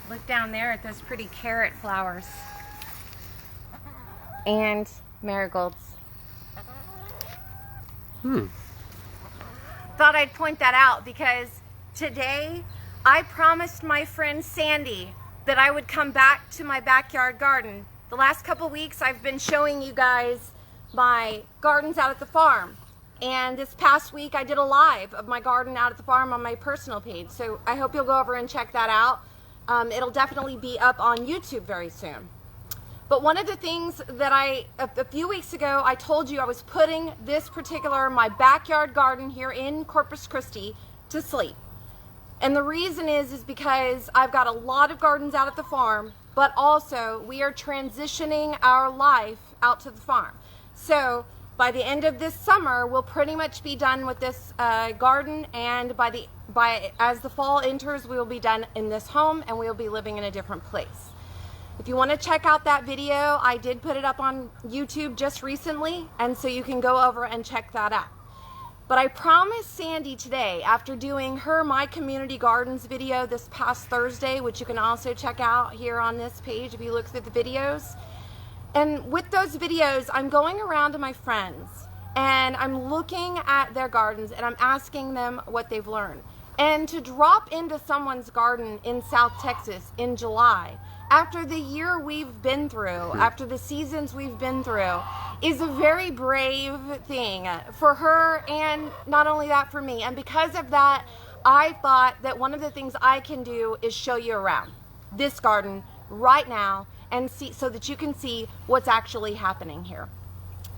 Look down there at those pretty carrot flowers. And marigolds. Thought I'd point that out because today I promised my friend Sandy that I would come back to my backyard garden. The last couple weeks I've been showing you guys my gardens out at the farm. And this past week I did a live of my garden out at the farm on my personal page. So I hope you'll go over and check that out. It'll definitely be up on YouTube very soon. But one of the things that a few weeks ago, I told you I was putting this particular, my backyard garden here in Corpus Christi to sleep. And the reason is because I've got a lot of gardens out at the farm, but also we are transitioning our life out to the farm. So by the end of this summer, we'll pretty much be done with this garden, and as the fall enters, we will be done in this home and we will be living in a different place. If you want to check out that video, I did put it up on YouTube just recently, and so you can go over and check that out. But I promised Sandy today, after doing her My Community Gardens video this past Thursday, which you can also check out here on this page if you look through the videos. And with those videos, I'm going around to my friends and I'm looking at their gardens and I'm asking them what they've learned. And to drop into someone's garden in South Texas in July, after the year we've been through, after the seasons we've been through, is a very brave thing for her, and not only that, for me. And because of that, I thought that one of the things I can do is show you around this garden right now and see, so that you can see what's actually happening here.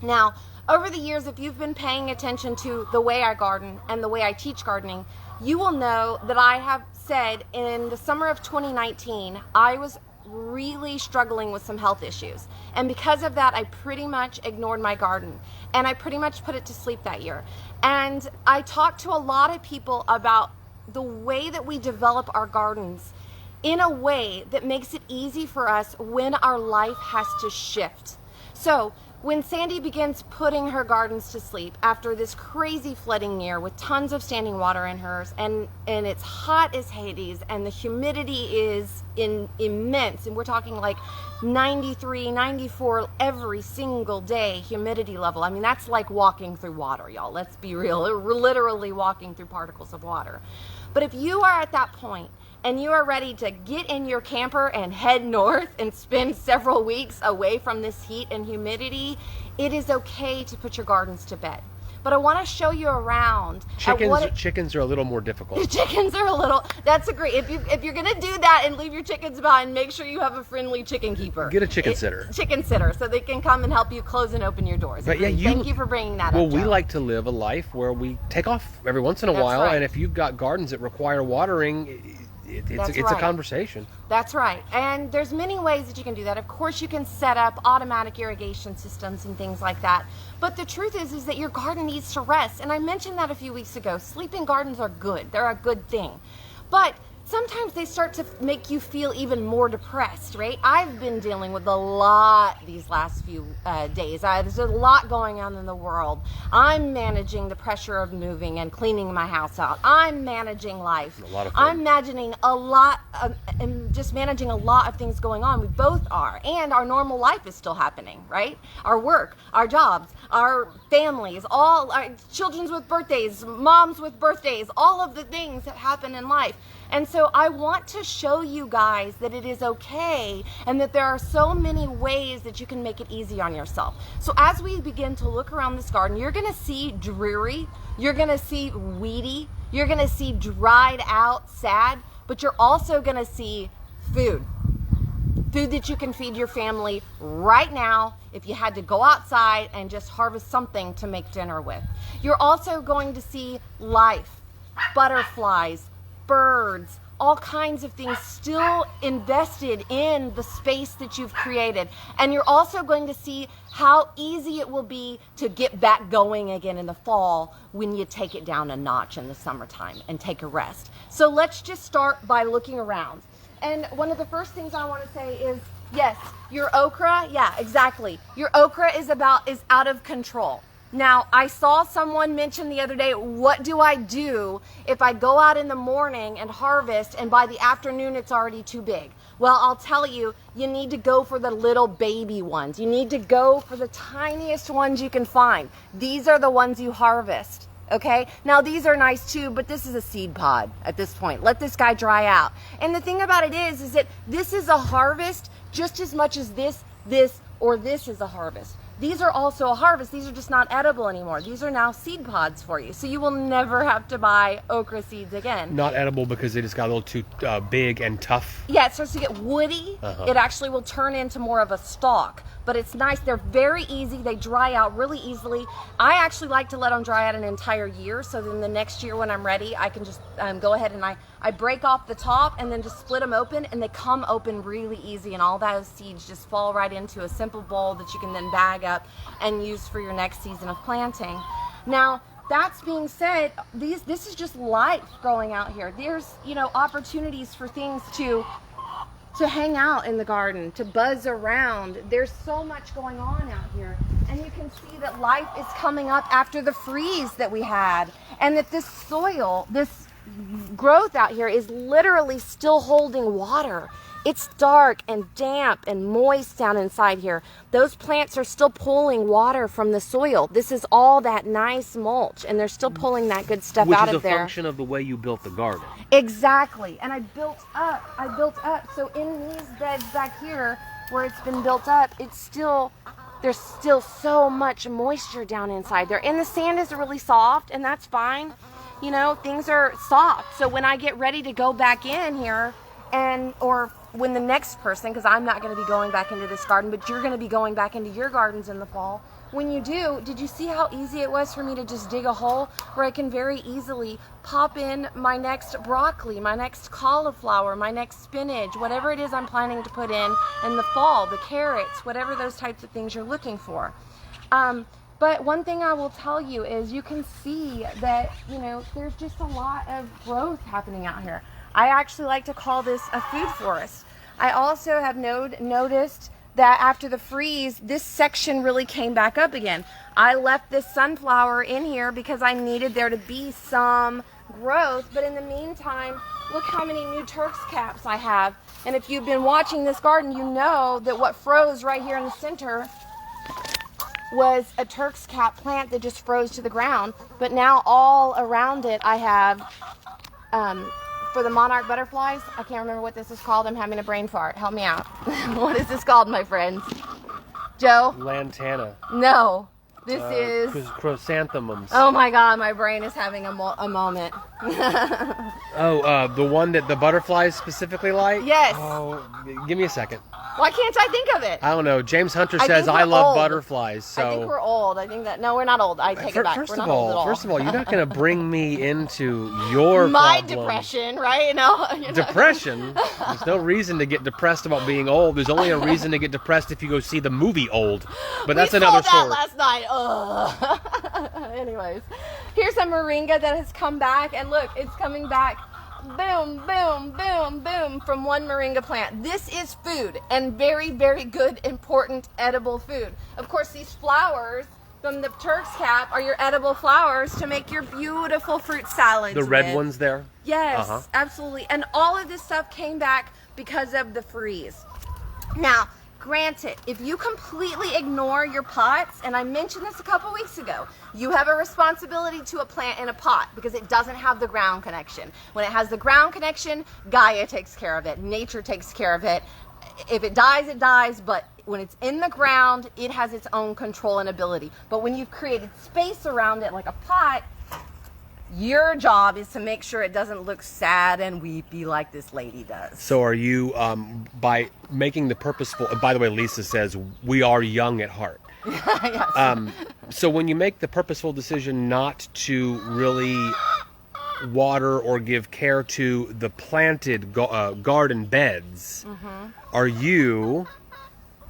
Now, over the years, if you've been paying attention to the way I garden and the way I teach gardening, you will know that I have said in the summer of 2019, I was really struggling with some health issues. And because of that, I pretty much ignored my garden. And I pretty much put it to sleep that year. And I talked to a lot of people about the way that we develop our gardens in a way that makes it easy for us when our life has to shift. So when Sandy begins putting her gardens to sleep after this crazy flooding year with tons of standing water in hers, and it's hot as Hades, and the humidity is immense, and we're talking like 93, 94 every single day humidity level. I mean, that's like walking through water, y'all. Let's be real. We're literally walking through particles of water. But if you are at that point and you are ready to get in your camper and head north and spend several weeks away from this heat and humidity, it is okay to put your gardens to bed. But I want to show you around. Chickens are a little more difficult. The chickens are a little, that's a great, if you're going to do that and leave your chickens behind, make sure you have a friendly chicken keeper. Get a chicken sitter. Chicken sitter, so they can come and help you close and open your doors. But yeah, thank you for bringing that up. Well, we like to live a life where we take off every once in a while, right. And if you've got gardens that require watering, it's a conversation. That's right. And there's many ways that you can do that. Of course, you can set up automatic irrigation systems and things like that. But the truth is that your garden needs to rest. And I mentioned that a few weeks ago. Sleeping gardens are good. They're a good thing. But sometimes they start to make you feel even more depressed, right? I've been dealing with a lot these last few days. There's a lot going on in the world. I'm managing the pressure of moving and cleaning my house out. I'm managing life. A lot of fun. I'm managing a lot of things going on. We both are. And our normal life is still happening, right? Our work, our jobs, our families, all our children's with birthdays, moms with birthdays, all of the things that happen in life. And so I want to show you guys that it is okay and that there are so many ways that you can make it easy on yourself. So as we begin to look around this garden, you're going to see dreary, you're going to see weedy, you're going to see dried out, sad, but you're also going to see food. Food that you can feed your family right now if you had to go outside and just harvest something to make dinner with. You're also going to see life, butterflies, birds, all kinds of things still invested in the space that you've created. And you're also going to see how easy it will be to get back going again in the fall when you take it down a notch in the summertime and take a rest. So let's just start by looking around. And one of the first things I want to say is, yes, your okra, yeah, exactly. Your okra is out of control. Now, I saw someone mention the other day, what do I do if I go out in the morning and harvest and by the afternoon it's already too big? Well, I'll tell you, you need to go for the little baby ones. You need to go for the tiniest ones you can find. These are the ones you harvest. Okay, now these are nice too, but this is a seed pod at this point. Let this guy dry out. And the thing about it is that this is a harvest just as much as this is a harvest. These are also a harvest. These are just not edible anymore. These are now seed pods for you. So you will never have to buy okra seeds again. Not edible because they just got a little too big and tough. Yeah, it starts to get woody. It actually will turn into more of a stalk. But it's nice. They're very easy. They dry out really easily. I actually like to let them dry out an entire year. So then the next year when I'm ready, I can just go ahead and I break off the top and then just split them open. And they come open really easy. And all those seeds just fall right into a simple bowl that you can then bag up and use for your next season of planting. Now, that's being said, this is just life growing out here. There's, opportunities for things to hang out in the garden, to buzz around. There's so much going on out here. And you can see that life is coming up after the freeze that we had. And that this soil, this growth out here is literally still holding water. It's dark and damp and moist down inside here. Those plants are still pulling water from the soil. This is all that nice mulch, and they're still pulling that good stuff out of there. Which is a function of the way you built the garden. Exactly. And I built up. So in these beds back here, where it's been built up, there's still so much moisture down inside there. And the sand is really soft, and that's fine. Things are soft. So when I get ready to go back in here, or when the next person, because I'm not going to be going back into this garden, but you're going to be going back into your gardens in the fall. When you do, did you see how easy it was for me to just dig a hole where I can very easily pop in my next broccoli, my next cauliflower, my next spinach, whatever it is I'm planning to put in the fall, the carrots, whatever those types of things you're looking for. But one thing I will tell you is you can see that, there's just a lot of growth happening out here. I actually like to call this a food forest. I also have noticed that after the freeze, this section really came back up again. I left this sunflower in here because I needed there to be some growth. But in the meantime, look how many new Turk's caps I have. And if you've been watching this garden, you know that what froze right here in the center was a Turk's cap plant that just froze to the ground. But now all around it, I have... for the monarch butterflies, I can't remember what this is called. I'm having a brain fart. Help me out. What is this called, my friends? Joe? Lantana. No. This is... Chrysanthemums. Oh my God, my brain is having a moment. The one that the butterflies specifically like? Yes. Oh, give me a second. Why can't I think of it? I don't know. James Hunter says I love butterflies. So I think we're old. I think that we're not old. I take it back. First of all, you're not going to bring me into your my problem. Depression, right? No. Depression? There's no reason to get depressed about being old. There's only a reason to get depressed if you go see the movie Old. But that's another story. We saw that last night. Ugh. Anyways, here's a moringa that has come back, and look, it's coming back. Boom, boom, boom, boom from one moringa plant. This is food, and very, very good, important, edible food. Of course, these flowers from the Turk's cap are your edible flowers to make your beautiful fruit salads. The red ones there? Yes, absolutely. And all of this stuff came back because of the freeze. Now, granted, if you completely ignore your pots, and I mentioned this a couple weeks ago, you have a responsibility to a plant in a pot because it doesn't have the ground connection. When it has the ground connection, Gaia takes care of it. Nature takes care of it. If it dies, it dies, but when it's in the ground, it has its own control and ability. But when you've created space around it like a pot, your job is to make sure it doesn't look sad and weepy like this lady does. So are you, by making the purposeful... By the way, Lisa says, we are young at heart. Yes. So when you make the purposeful decision not to really water or give care to the planted garden beds, are you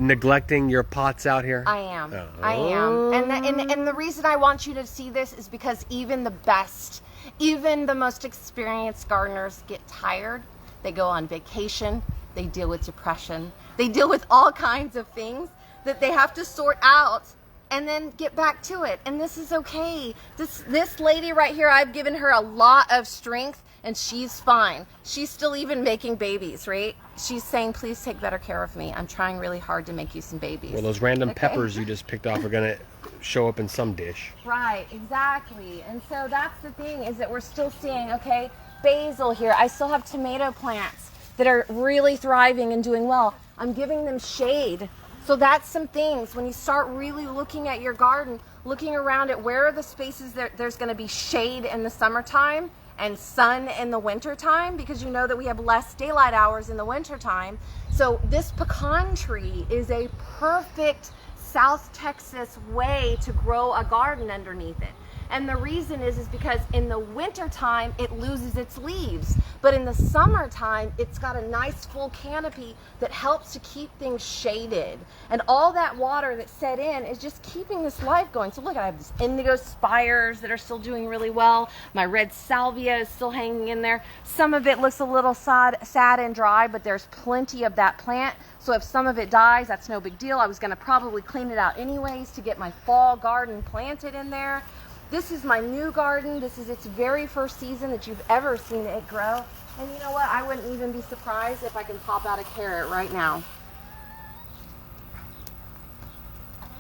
neglecting your pots out here? I am. I am. And the reason I want you to see this is because even the best, even the most experienced gardeners get tired. They go on vacation. They deal with depression. They deal with all kinds of things that they have to sort out and then get back to it. And this is okay. This lady right here, I've given her a lot of strength and she's fine. She's still even making babies, right? She's saying, please take better care of me. I'm trying really hard to make you some babies. Well, those random peppers you just picked off are going to show up in some dish. Right, exactly. And so that's the thing, is that we're still seeing, okay, basil here. I still have tomato plants that are really thriving and doing well. I'm giving them shade. So that's some things when you start really looking at your garden, looking around at where are the spaces that there's going to be shade in the summertime and sun in the wintertime, because you know that we have less daylight hours in the wintertime. So this pecan tree is a perfect South Texas way to grow a garden underneath it. And the reason is because in the wintertime, it loses its leaves. But in the summertime, it's got a nice full canopy that helps to keep things shaded. And all that water that's set in is just keeping this life going. So look, I have these indigo spires that are still doing really well. My red salvia is still hanging in there. Some of it looks a little sad and dry, but there's plenty of that plant. So if some of it dies, that's no big deal. I was gonna probably clean it out anyways to get my fall garden planted in there. This is my new garden. This is its very first season that you've ever seen it grow. And you know what? I wouldn't even be surprised if I can pop out a carrot right now.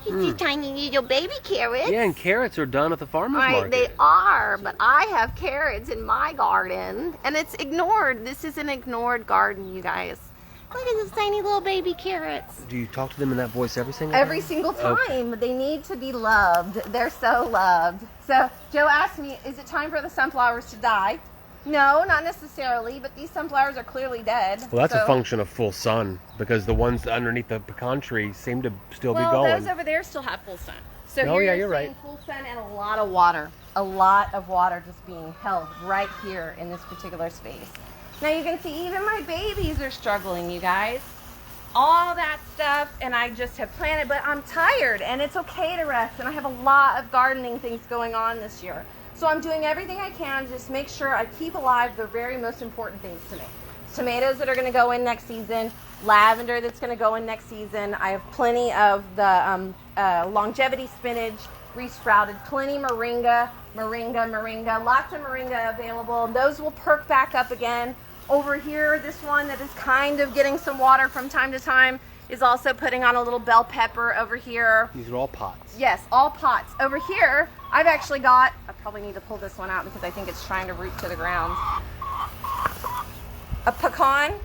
It's a tiny little baby carrots. Yeah, and carrots are done at the farmer's market. They are, but I have carrots in my garden, and it's ignored. This is an ignored garden, you guys. Look at these tiny little baby carrots. Do you talk to them in that voice every single time? Every single time. Okay. They need to be loved. They're so loved. So Joe asked me, is it time for the sunflowers to die? No, not necessarily, but these sunflowers are clearly dead. Well, that's a function of full sun, because the ones underneath the pecan tree seem to still be going. Well, those over there still have full sun. So you're right. Full sun and a lot of water. A lot of water just being held right here in this particular space. Now you can see even my babies are struggling, you guys. All that stuff, and I just have planted, but I'm tired, and it's okay to rest, and I have a lot of gardening things going on this year. So I'm doing everything I can to just make sure I keep alive the very most important things to me. Tomatoes that are going to go in next season, lavender that's going to go in next season. I have plenty of the longevity spinach, resprouted, plenty moringa, lots of moringa available. Those will perk back up again. Over here, this one that is kind of getting some water from time to time is also putting on a little bell pepper over here. These are all pots. Yes, all pots. Over here, I've actually got, I probably need to pull this one out because I think it's trying to root to the ground. A pecan.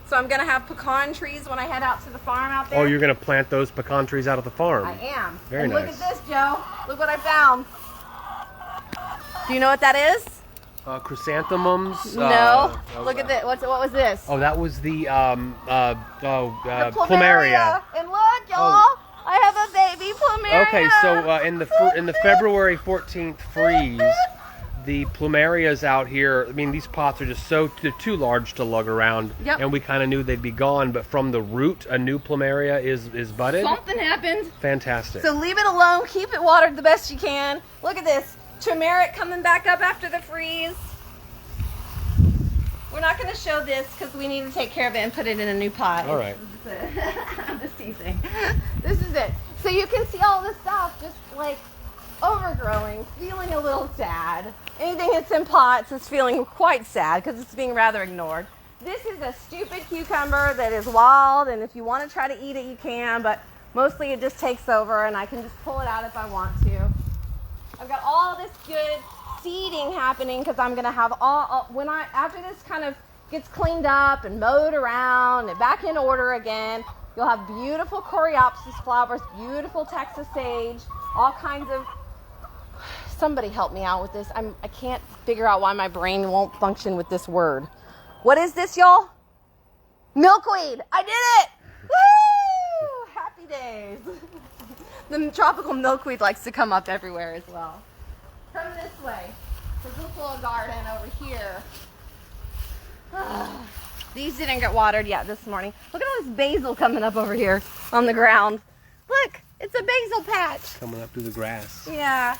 So I'm gonna have pecan trees when I head out to the farm out there. Oh, you're gonna plant those pecan trees out at the farm? I am. Very and nice. Look at this, Joe. Look what I found. Do you know what that is? Chrysanthemums. No. Look at this. What was this? Oh, that was the The plumeria. And look, y'all, I have a baby plumeria. Okay, so in the February 14th freeze, the plumerias out here, I mean, these pots are just they're too large to lug around. Yep. And we kind of knew they'd be gone, but from the root, a new plumeria is budded. Something happened. Fantastic. So leave it alone. Keep it watered the best you can. Look at this. Turmeric coming back up after the freeze. We're not going to show this because we need to take care of it and put it in a new pot. All right. I'm just teasing. This is it. So you can see all this stuff just like overgrowing, feeling a little sad. Anything that's in pots is feeling quite sad because it's being rather ignored. This is a stupid cucumber that is wild, and if you want to try to eat it, you can, but mostly it just takes over, and I can just pull it out if I want to. I've got all this good seeding happening because I'm going to have after this kind of gets cleaned up and mowed around and back in order again, you'll have beautiful coreopsis flowers, beautiful Texas sage, all kinds of, somebody help me out with this. I can't figure out why my brain won't function with this word. What is this, y'all? Milkweed. I did it. Woo! Happy days. The tropical milkweed likes to come up everywhere as well. Come this way. There's this little garden over here. These didn't get watered yet this morning. Look at all this basil coming up over here on the ground. Look, it's a basil patch. Coming up through the grass. Yeah.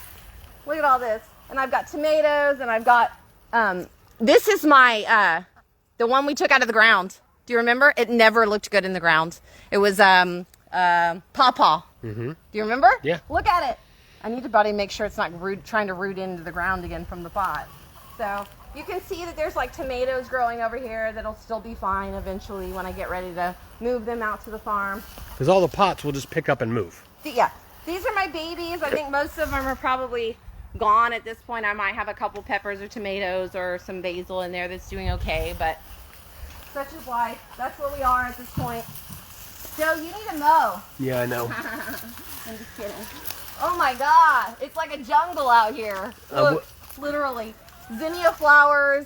Look at all this. And I've got tomatoes, and I've got, this is my, the one we took out of the ground. Do you remember? It never looked good in the ground. It was, pawpaw. Mm-hmm. Do you remember? Yeah. Look at it. I need to make sure it's not trying to root into the ground again from the pot. So You can see that there's like tomatoes growing over here that'll still be fine eventually when I get ready to move them out to the farm. Because all the pots we'll just pick up and move. Yeah, these are my babies. I think most of them are probably gone at this point. I might have a couple peppers or tomatoes or some basil in there that's doing okay, but such is life. That's where we are at this point. Joe, you need to mow. Yeah, I know. I'm just kidding. Oh my God, it's like a jungle out here. Look, literally. Zinnia flowers,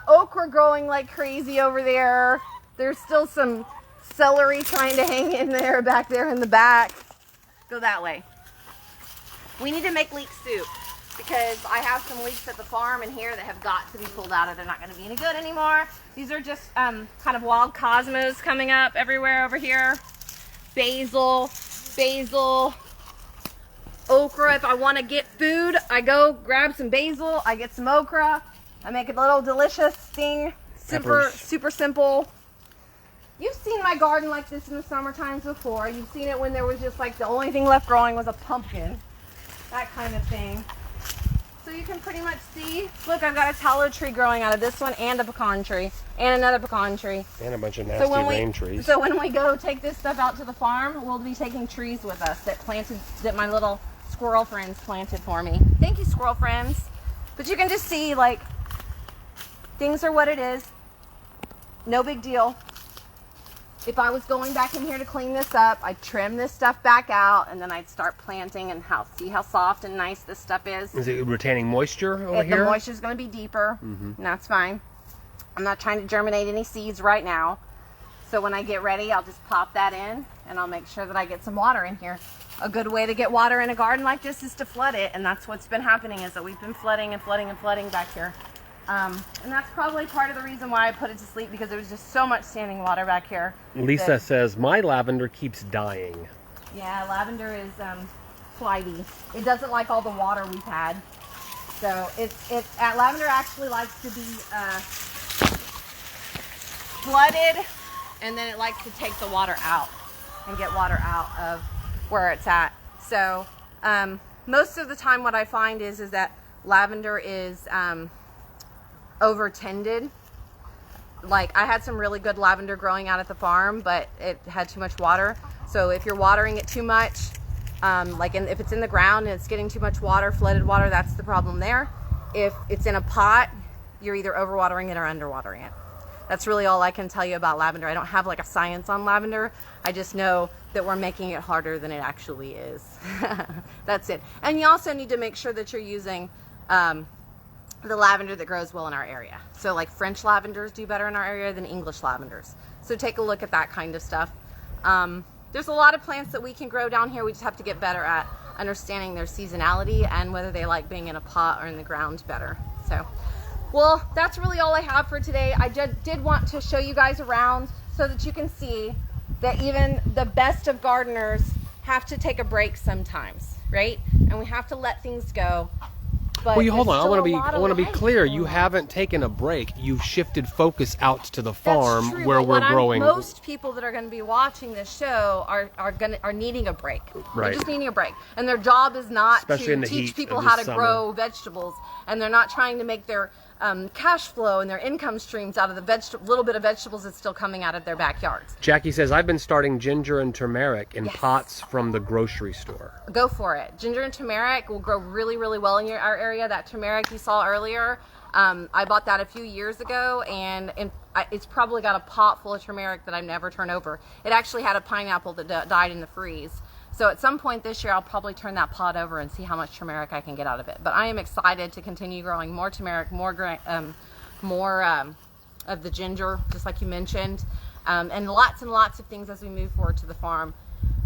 okra growing like crazy over there. There's still some celery trying to hang in there back there in the back. Go that way. We need to make leek soup because I have some leeks at the farm in here that have got to be pulled out or they're not going to be any good anymore. These are just kind of wild cosmos coming up everywhere over here. Basil, okra. If I want to get food, I go grab some basil, I get some okra, I make a little delicious thing. Super simple. You've seen my garden like this in the summer times before. You've seen it when there was just like the only thing left growing was a pumpkin. That kind of thing. So you can pretty much see, look, I've got a tallow tree growing out of this one and a pecan tree and another pecan tree. And a bunch of nasty rain trees. So when we go take this stuff out to the farm, we'll be taking trees with us that my little squirrel friends planted for me. Thank you, squirrel friends. But you can just see, like, things are what it is. No big deal. If I was going back in here to clean this up, I'd trim this stuff back out and then I'd start planting and see how soft and nice this stuff is. Is it retaining moisture over here? The moisture's going to be deeper, and that's fine. I'm not trying to germinate any seeds right now. So when I get ready, I'll just pop that in and I'll make sure that I get some water in here. A good way to get water in a garden like this is to flood it, and that's what's been happening is that we've been flooding back here. And that's probably part of the reason why I put it to sleep, because there was just so much standing water back here. Lisa says, my lavender keeps dying. Yeah, lavender is flighty. It doesn't like all the water we've had. So lavender actually likes to be flooded, and then it likes to take the water out and get water out of where it's at. So most of the time what I find is that lavender is over-tended. Like, I had some really good lavender growing out at the farm, but it had too much water. So if you're watering it too much, if it's in the ground and it's getting too much water, flooded water, that's the problem there. If it's in a pot, you're either overwatering it or underwatering it. That's really all I can tell you about lavender. I don't have like a science on lavender. I just know that we're making it harder than it actually is. That's it. And you also need to make sure that you're using the lavender that grows well in our area. So like French lavenders do better in our area than English lavenders. So take a look at that kind of stuff. There's a lot of plants that we can grow down here. We just have to get better at understanding their seasonality and whether they like being in a pot or in the ground better. So, well, that's really all I have for today. I did want to show you guys around so that you can see that even the best of gardeners have to take a break sometimes, right? And we have to let things go. But well, hold on. I want to be clear. You haven't taken a break. You've shifted focus out to the farm where we're growing. Most people that are going to be watching this show are needing a break. Right. They're just needing a break, and their job is not to teach people how to grow vegetables, and they're not trying to make their cash flow and their income streams out of the little bit of vegetables that's still coming out of their backyards. Jackie says, I've been starting ginger and turmeric in pots from the grocery store. Go for it. Ginger and turmeric will grow really, really well in our area. That turmeric you saw earlier, I bought that a few years ago, and it's probably got a pot full of turmeric that I've never turned over. It actually had a pineapple that died in the freeze. So at some point this year, I'll probably turn that pot over and see how much turmeric I can get out of it. But I am excited to continue growing more turmeric, more of the ginger, just like you mentioned, and lots of things as we move forward to the farm.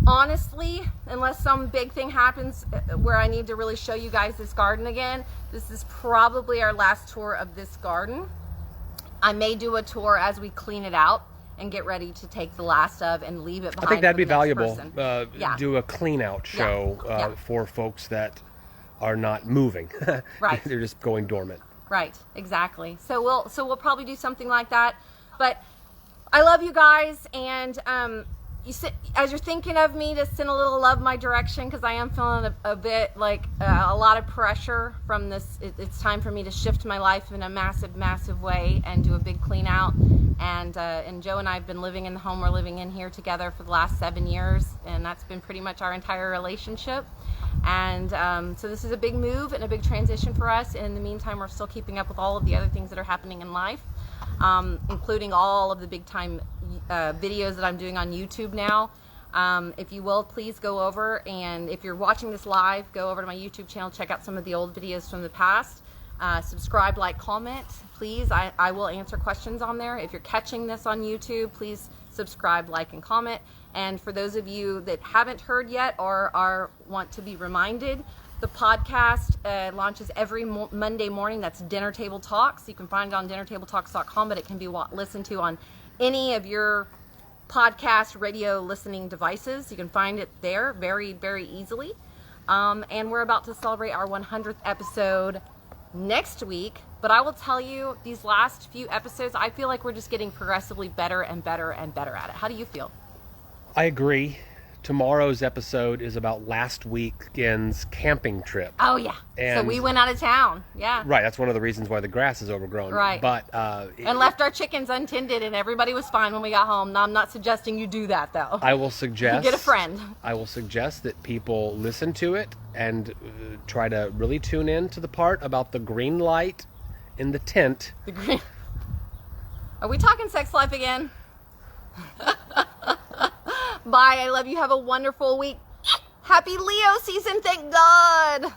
Honestly, unless some big thing happens where I need to really show you guys this garden again, this is probably our last tour of this garden. I may do a tour as we clean it out and get ready to take the last of and leave it behind. I think that'd be valuable. Yeah. Do a clean out show for folks that are not moving. Right. They're just going dormant. Right, exactly. So we'll probably do something like that. But I love you guys, and as you're thinking of me, to send a little love my direction, because I am feeling a bit like a lot of pressure from this. It's time for me to shift my life in a massive way and do a big clean out. And Joe and I have been living in the home we're living in here together for the last 7 years, and that's been pretty much our entire relationship. And so this is a big move and a big transition for us. And in the meantime, we're still keeping up with all of the other things that are happening in life, including all of the big time videos that I'm doing on YouTube now. If you will, please go over, and if you're watching this live, go over to my YouTube channel, check out some of the old videos from the past. Subscribe, like, comment, please. I will answer questions on there. If you're catching this on YouTube, please subscribe, like, and comment. And for those of you that haven't heard yet or want to be reminded, the podcast launches every Monday morning. That's Dinner Table Talks. You can find it on dinnertabletalks.com, but it can be listened to on any of your podcast radio listening devices. You can find it there very easily. And we're about to celebrate our 100th episode next week. But I will tell you, these last few episodes, I feel like we're just getting progressively better and better and better at it. How do you feel? I agree. Tomorrow's episode is about last weekend's camping trip. Oh, yeah. And so we went out of town. Yeah. Right. That's one of the reasons why the grass is overgrown. Right. But and left our chickens untended, and everybody was fine when we got home. Now, I'm not suggesting you do that, though. I will suggest... Get a friend. I will suggest that people listen to it and try to really tune in to the part about the green light in the tent. The green... Are we talking sex life again? Bye. I love you. Have a wonderful week. Happy Leo season. Thank God.